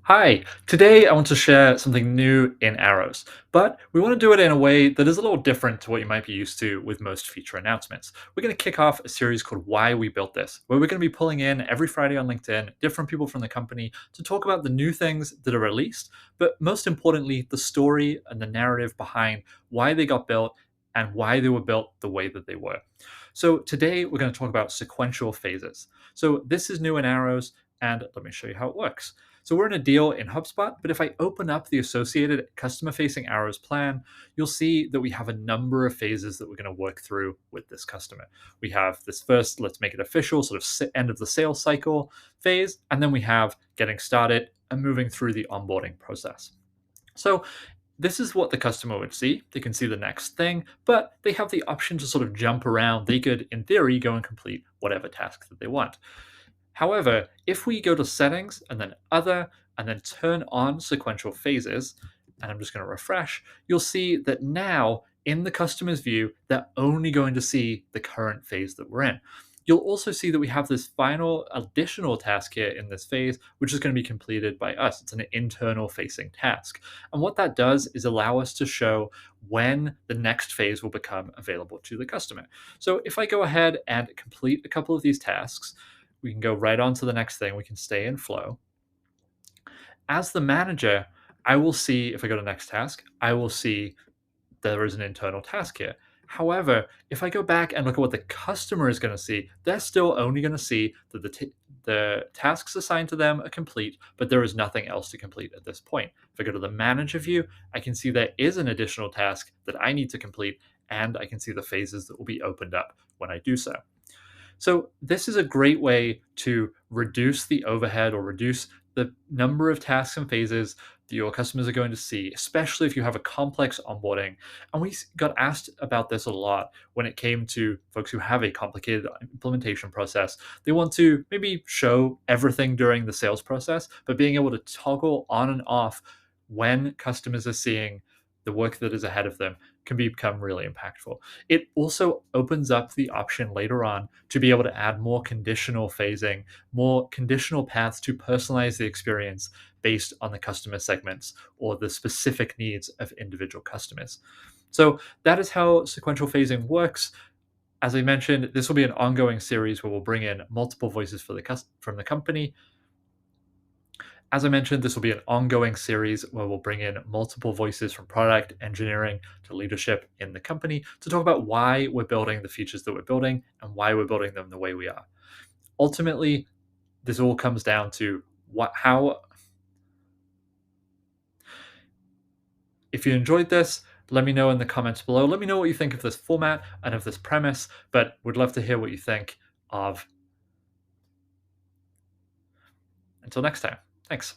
Hi, today I want to share something new in Arrows, but we want to do it in a way that is a little different to what you might be used to with most feature announcements. We're going to kick off a series called Why We Built This, where we're going to be pulling in every Friday on LinkedIn different people from the company to talk about the new things that are released, but most importantly, the story and the narrative behind why they got built and why they were built the way that they were. So today we're going to talk about sequential phases. So this is new in Arrows, and let me show you how it works. So we're in a deal in HubSpot, but if I open up the associated customer facing arrows plan, you'll see that we have a number of phases that we're going to work through with this customer. We have this first, let's make it official, sort of end of the sales cycle phase, and then we have getting started and moving through the onboarding process. So this is what the customer would see. They can see the next thing, but they have the option to sort of jump around. They could, in theory, go and complete whatever task that they want. However, if we go to settings and then other and then turn on sequential phases, and I'm just going to refresh, you'll see that now in the customer's view, they're only going to see the current phase that we're in. You'll also see that we have this final additional task here in this phase, which is going to be completed by us. It's an internal facing task. And what that does is allow us to show when the next phase will become available to the customer. So if I go ahead and complete a couple of these tasks, we can go right on to the next thing. We can stay in flow. As the manager, I will see, if I go to next task, I will see there is an internal task here. However, if I go back and look at what the customer is going to see, they're still only going to see that the tasks assigned to them are complete, but there is nothing else to complete at this point. If I go to the manager view, I can see there is an additional task that I need to complete, and I can see the phases that will be opened up when I do so. So this is a great way to reduce the overhead or reduce the number of tasks and phases that your customers are going to see, especially if you have a complex onboarding. And we got asked about this a lot when it came to folks who have a complicated implementation process. They want to maybe show everything during the sales process, but being able to toggle on and off when customers are seeing the work that is ahead of them can become really impactful. It also opens up the option later on to be able to add more conditional phasing, more conditional paths to personalize the experience based on the customer segments or the specific needs of individual customers. So that is how sequential phasing works. As I mentioned, this will be an ongoing series where we'll bring in multiple voices from the company. As I mentioned, this will be an ongoing series where we'll bring in multiple voices from product, engineering to leadership in the company to talk about why we're building the features that we're building and why we're building them the way we are. Ultimately, this all comes down to how, if you enjoyed this, let me know in the comments below. Let me know what you think of this format and of this premise, but would love to hear what you think of. Until next time, thanks.